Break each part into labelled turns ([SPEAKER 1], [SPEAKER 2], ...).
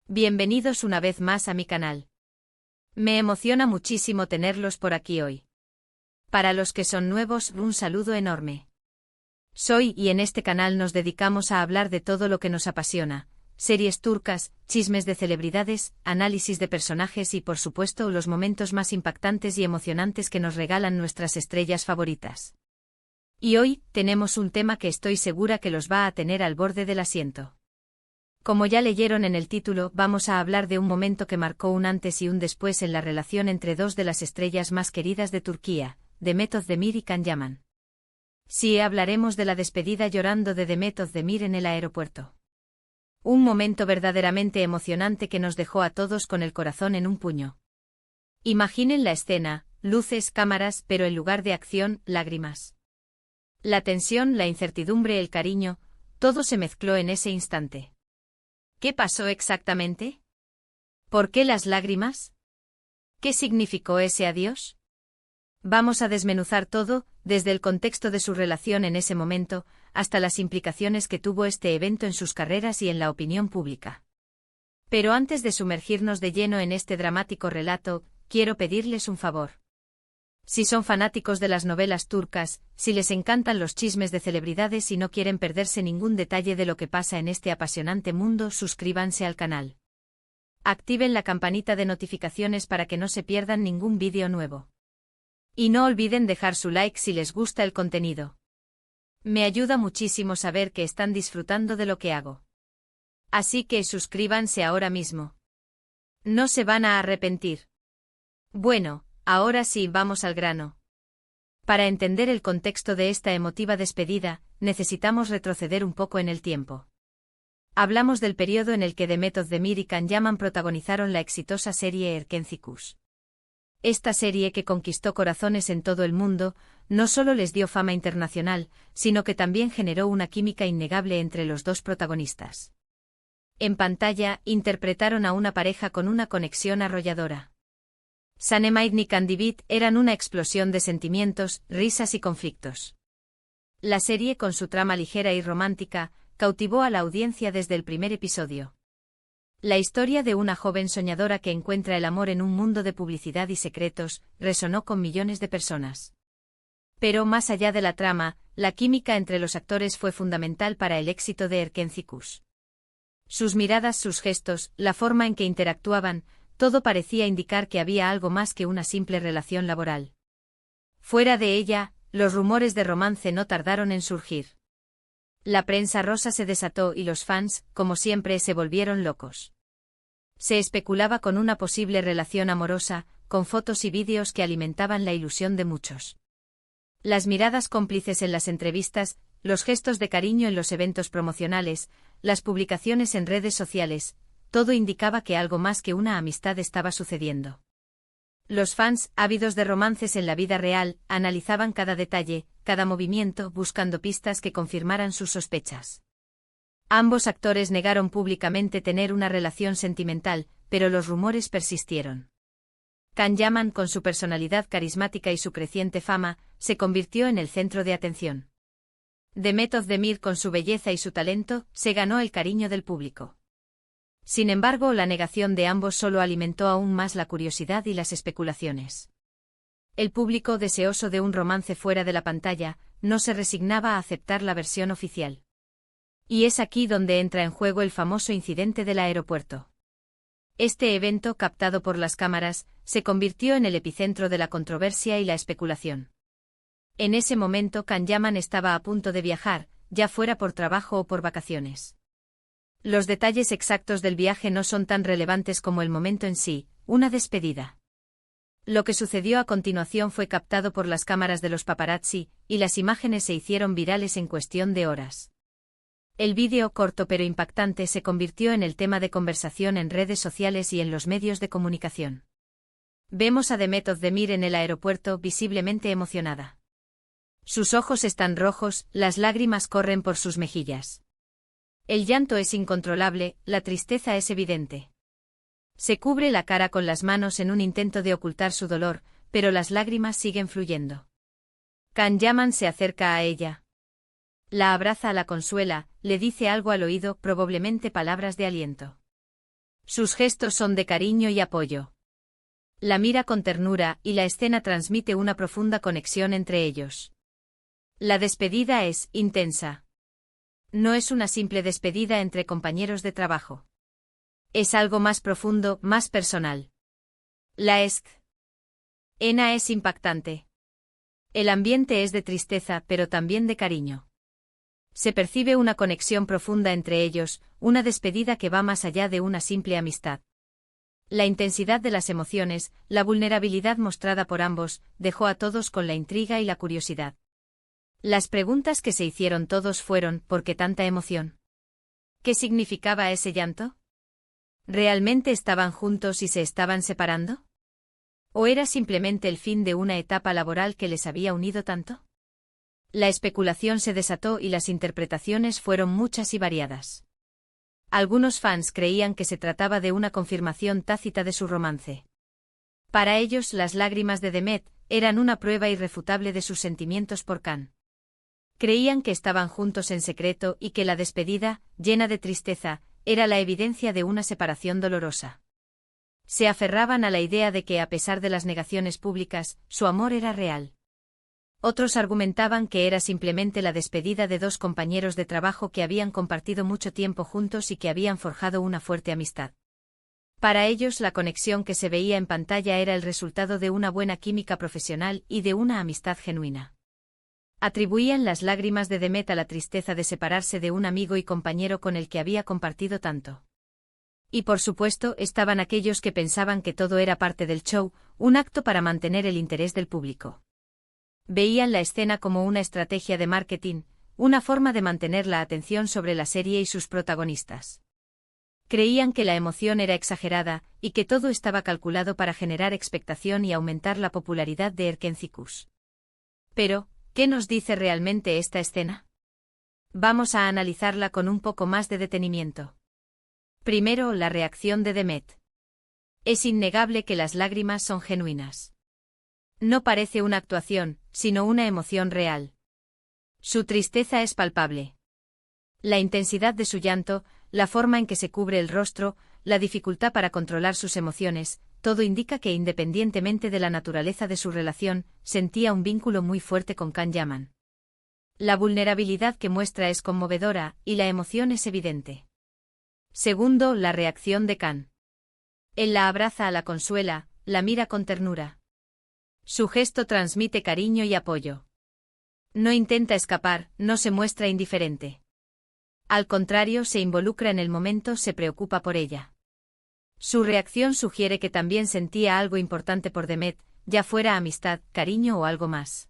[SPEAKER 1] Bienvenidos una vez más a mi canal. Me emociona muchísimo tenerlos por aquí hoy. Para los que son nuevos, un saludo enorme. Soy y en este canal nos dedicamos a hablar de todo lo que nos apasiona: series turcas, chismes de celebridades, análisis de personajes y por supuesto los momentos más impactantes y emocionantes que nos regalan nuestras estrellas favoritas. Y hoy tenemos un tema que estoy segura que los va a tener al borde del asiento. Como ya leyeron en el título, vamos a hablar de un momento que marcó un antes y un después en la relación entre dos de las estrellas más queridas de Turquía, Demet Özdemir y Can Yaman. Sí, hablaremos de la despedida llorando de Demet Özdemir en el aeropuerto. Un momento verdaderamente emocionante que nos dejó a todos con el corazón en un puño. Imaginen la escena: luces, cámaras, pero en lugar de acción, lágrimas. La tensión, la incertidumbre, el cariño, todo se mezcló en ese instante. ¿Qué pasó exactamente? ¿Por qué las lágrimas? ¿Qué significó ese adiós? Vamos a desmenuzar todo, desde el contexto de su relación en ese momento, hasta las implicaciones que tuvo este evento en sus carreras y en la opinión pública. Pero antes de sumergirnos de lleno en este dramático relato, quiero pedirles un favor. Si son fanáticos de las novelas turcas, si les encantan los chismes de celebridades y no quieren perderse ningún detalle de lo que pasa en este apasionante mundo, suscríbanse al canal. Activen la campanita de notificaciones para que no se pierdan ningún vídeo nuevo. Y no olviden dejar su like si les gusta el contenido. Me ayuda muchísimo saber que están disfrutando de lo que hago. Así que suscríbanse ahora mismo. No se van a arrepentir. Bueno, ahora sí, vamos al grano. Para entender el contexto de esta emotiva despedida, necesitamos retroceder un poco en el tiempo. Hablamos del periodo en el que Demet Özdemir y Can Yaman protagonizaron la exitosa serie Erkenci. Esta serie, que conquistó corazones en todo el mundo, no solo les dio fama internacional, sino que también generó una química innegable entre los dos protagonistas. En pantalla, interpretaron a una pareja con una conexión arrolladora. Sanem y Candivit eran una explosión de sentimientos, risas y conflictos. La serie, con su trama ligera y romántica, cautivó a la audiencia desde el primer episodio. La historia de una joven soñadora que encuentra el amor en un mundo de publicidad y secretos resonó con millones de personas. Pero más allá de la trama, la química entre los actores fue fundamental para el éxito de Erkenci. Sus miradas, sus gestos, la forma en que interactuaban, todo parecía indicar que había algo más que una simple relación laboral. Fuera de ella, los rumores de romance no tardaron en surgir. La prensa rosa se desató y los fans, como siempre, se volvieron locos. Se especulaba con una posible relación amorosa, con fotos y vídeos que alimentaban la ilusión de muchos. Las miradas cómplices en las entrevistas, los gestos de cariño en los eventos promocionales, las publicaciones en redes sociales, todo indicaba que algo más que una amistad estaba sucediendo. Los fans, ávidos de romances en la vida real, analizaban cada detalle, cada movimiento, buscando pistas que confirmaran sus sospechas. Ambos actores negaron públicamente tener una relación sentimental, pero los rumores persistieron. Can Yaman, con su personalidad carismática y su creciente fama, se convirtió en el centro de atención. Demet Özdemir, con su belleza y su talento, se ganó el cariño del público. Sin embargo, la negación de ambos solo alimentó aún más la curiosidad y las especulaciones. El público, deseoso de un romance fuera de la pantalla, no se resignaba a aceptar la versión oficial. Y es aquí donde entra en juego el famoso incidente del aeropuerto. Este evento, captado por las cámaras, se convirtió en el epicentro de la controversia y la especulación. En ese momento, Can Yaman estaba a punto de viajar, ya fuera por trabajo o por vacaciones. Los detalles exactos del viaje no son tan relevantes como el momento en sí: una despedida. Lo que sucedió a continuación fue captado por las cámaras de los paparazzi, y las imágenes se hicieron virales en cuestión de horas. El vídeo, corto pero impactante, se convirtió en el tema de conversación en redes sociales y en los medios de comunicación. Vemos a Demet Özdemir en el aeropuerto, visiblemente emocionada. Sus ojos están rojos, las lágrimas corren por sus mejillas. El llanto es incontrolable, la tristeza es evidente. Se cubre la cara con las manos en un intento de ocultar su dolor, pero las lágrimas siguen fluyendo. Can Yaman se acerca a ella. La abraza, la consuela, le dice algo al oído, probablemente palabras de aliento. Sus gestos son de cariño y apoyo. La mira con ternura y la escena transmite una profunda conexión entre ellos. La despedida es intensa. No es una simple despedida entre compañeros de trabajo. Es algo más profundo, más personal. La escena es impactante. El ambiente es de tristeza, pero también de cariño. Se percibe una conexión profunda entre ellos, una despedida que va más allá de una simple amistad. La intensidad de las emociones, la vulnerabilidad mostrada por ambos, dejó a todos con la intriga y la curiosidad. Las preguntas que se hicieron todos fueron: ¿por qué tanta emoción? ¿Qué significaba ese llanto? ¿Realmente estaban juntos y se estaban separando? ¿O era simplemente el fin de una etapa laboral que les había unido tanto? La especulación se desató y las interpretaciones fueron muchas y variadas. Algunos fans creían que se trataba de una confirmación tácita de su romance. Para ellos, las lágrimas de Demet eran una prueba irrefutable de sus sentimientos por Can. Creían que estaban juntos en secreto y que la despedida, llena de tristeza, era la evidencia de una separación dolorosa. Se aferraban a la idea de que, a pesar de las negaciones públicas, su amor era real. Otros argumentaban que era simplemente la despedida de dos compañeros de trabajo que habían compartido mucho tiempo juntos y que habían forjado una fuerte amistad. Para ellos, la conexión que se veía en pantalla era el resultado de una buena química profesional y de una amistad genuina. Atribuían las lágrimas de Demet a la tristeza de separarse de un amigo y compañero con el que había compartido tanto. Y por supuesto, estaban aquellos que pensaban que todo era parte del show, un acto para mantener el interés del público. Veían la escena como una estrategia de marketing, una forma de mantener la atención sobre la serie y sus protagonistas. Creían que la emoción era exagerada y que todo estaba calculado para generar expectación y aumentar la popularidad de Erkencicus. Pero, ¿qué nos dice realmente esta escena? Vamos a analizarla con un poco más de detenimiento. Primero, la reacción de Demet. Es innegable que las lágrimas son genuinas. No parece una actuación, sino una emoción real. Su tristeza es palpable. La intensidad de su llanto, la forma en que se cubre el rostro, la dificultad para controlar sus emociones, todo indica que, independientemente de la naturaleza de su relación, sentía un vínculo muy fuerte con Can Yaman. La vulnerabilidad que muestra es conmovedora, y la emoción es evidente. Segundo, la reacción de Can. Él la abraza, la consuela, la mira con ternura. Su gesto transmite cariño y apoyo. No intenta escapar, no se muestra indiferente. Al contrario, se involucra en el momento, se preocupa por ella. Su reacción sugiere que también sentía algo importante por Demet, ya fuera amistad, cariño o algo más.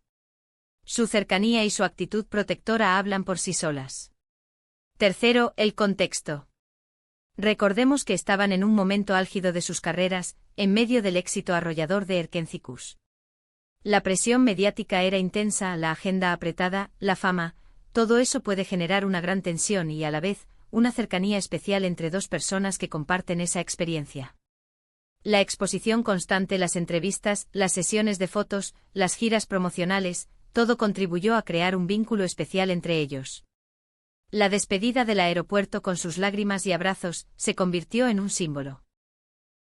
[SPEAKER 1] Su cercanía y su actitud protectora hablan por sí solas. Tercero, el contexto. Recordemos que estaban en un momento álgido de sus carreras, en medio del éxito arrollador de Erkencicus. La presión mediática era intensa, la agenda apretada, la fama, todo eso puede generar una gran tensión y, a la vez, una cercanía especial entre dos personas que comparten esa experiencia. La exposición constante, las entrevistas, las sesiones de fotos, las giras promocionales, todo contribuyó a crear un vínculo especial entre ellos. La despedida del aeropuerto con sus lágrimas y abrazos se convirtió en un símbolo.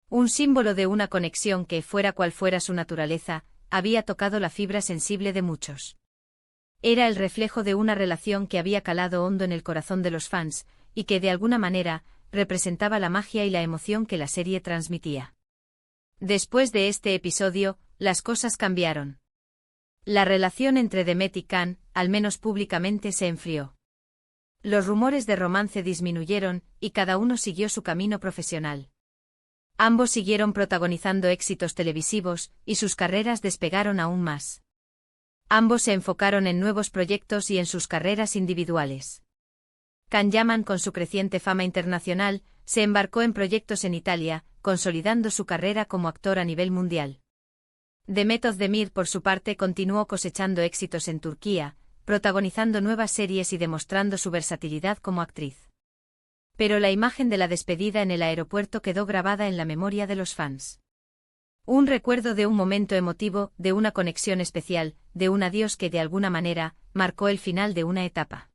[SPEAKER 1] Un símbolo de una conexión que, fuera cual fuera su naturaleza, había tocado la fibra sensible de muchos. Era el reflejo de una relación que había calado hondo en el corazón de los fans, y que de alguna manera, representaba la magia y la emoción que la serie transmitía. Después de este episodio, las cosas cambiaron. La relación entre Demet y Can, al menos públicamente, se enfrió. Los rumores de romance disminuyeron, y cada uno siguió su camino profesional. Ambos siguieron protagonizando éxitos televisivos, y sus carreras despegaron aún más. Ambos se enfocaron en nuevos proyectos y en sus carreras individuales. Can Yaman, con su creciente fama internacional, se embarcó en proyectos en Italia, consolidando su carrera como actor a nivel mundial. Demet Özdemir, por su parte, continuó cosechando éxitos en Turquía, protagonizando nuevas series y demostrando su versatilidad como actriz. Pero la imagen de la despedida en el aeropuerto quedó grabada en la memoria de los fans. Un recuerdo de un momento emotivo, de una conexión especial, de un adiós que de alguna manera marcó el final de una etapa.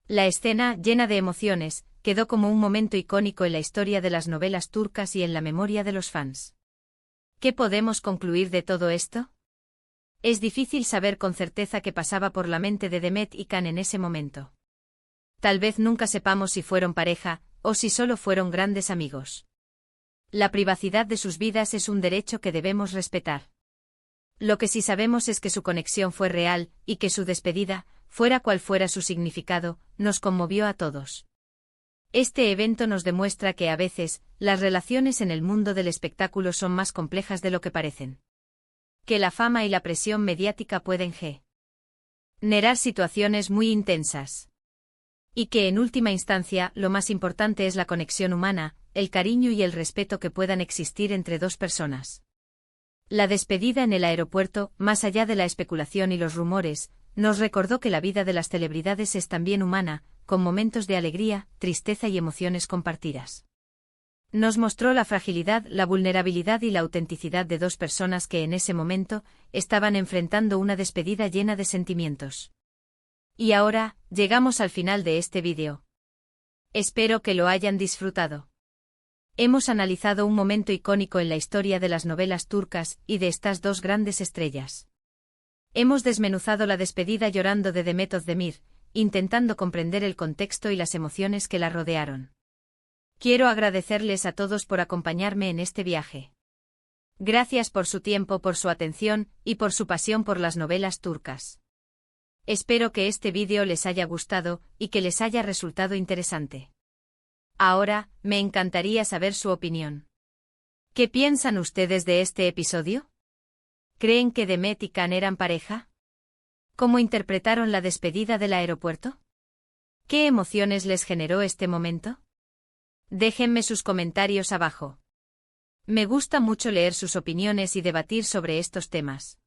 [SPEAKER 1] La escena, llena de emociones, quedó como un momento icónico en la historia de las novelas turcas y en la memoria de los fans. ¿Qué podemos concluir de todo esto? Es difícil saber con certeza qué pasaba por la mente de Demet y Can en ese momento. Tal vez nunca sepamos si fueron pareja, o si solo fueron grandes amigos. La privacidad de sus vidas es un derecho que debemos respetar. Lo que sí sabemos es que su conexión fue real, y que su despedida, fuera cual fuera su significado, nos conmovió a todos. Este evento nos demuestra que a veces, las relaciones en el mundo del espectáculo son más complejas de lo que parecen. Que la fama y la presión mediática pueden generar situaciones muy intensas. Y que en última instancia, lo más importante es la conexión humana, el cariño y el respeto que puedan existir entre dos personas. La despedida en el aeropuerto, más allá de la especulación y los rumores, nos recordó que la vida de las celebridades es también humana, con momentos de alegría, tristeza y emociones compartidas. Nos mostró la fragilidad, la vulnerabilidad y la autenticidad de dos personas que en ese momento estaban enfrentando una despedida llena de sentimientos. Y ahora, llegamos al final de este vídeo. Espero que lo hayan disfrutado. Hemos analizado un momento icónico en la historia de las novelas turcas y de estas dos grandes estrellas. Hemos desmenuzado la despedida llorando de Demet Özdemir, intentando comprender el contexto y las emociones que la rodearon. Quiero agradecerles a todos por acompañarme en este viaje. Gracias por su tiempo, por su atención y por su pasión por las novelas turcas. Espero que este vídeo les haya gustado y que les haya resultado interesante. Ahora, me encantaría saber su opinión. ¿Qué piensan ustedes de este episodio? ¿Creen que Demet y Can eran pareja? ¿Cómo interpretaron la despedida del aeropuerto? ¿Qué emociones les generó este momento? Déjenme sus comentarios abajo. Me gusta mucho leer sus opiniones y debatir sobre estos temas.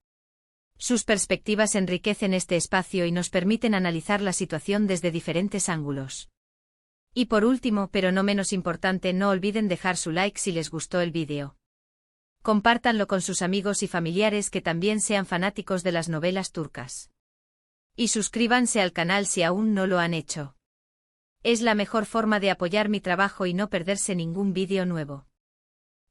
[SPEAKER 1] Sus perspectivas enriquecen este espacio y nos permiten analizar la situación desde diferentes ángulos. Y por último, pero no menos importante, no olviden dejar su like si les gustó el vídeo. Compártanlo con sus amigos y familiares que también sean fanáticos de las novelas turcas. Y suscríbanse al canal si aún no lo han hecho. Es la mejor forma de apoyar mi trabajo y no perderse ningún vídeo nuevo.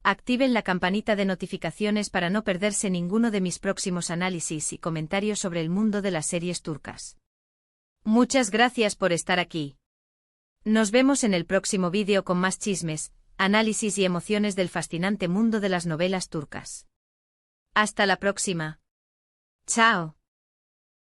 [SPEAKER 1] Activen la campanita de notificaciones para no perderse ninguno de mis próximos análisis y comentarios sobre el mundo de las series turcas. Muchas gracias por estar aquí. Nos vemos en el próximo vídeo con más chismes, análisis y emociones del fascinante mundo de las novelas turcas. Hasta la próxima. Chao.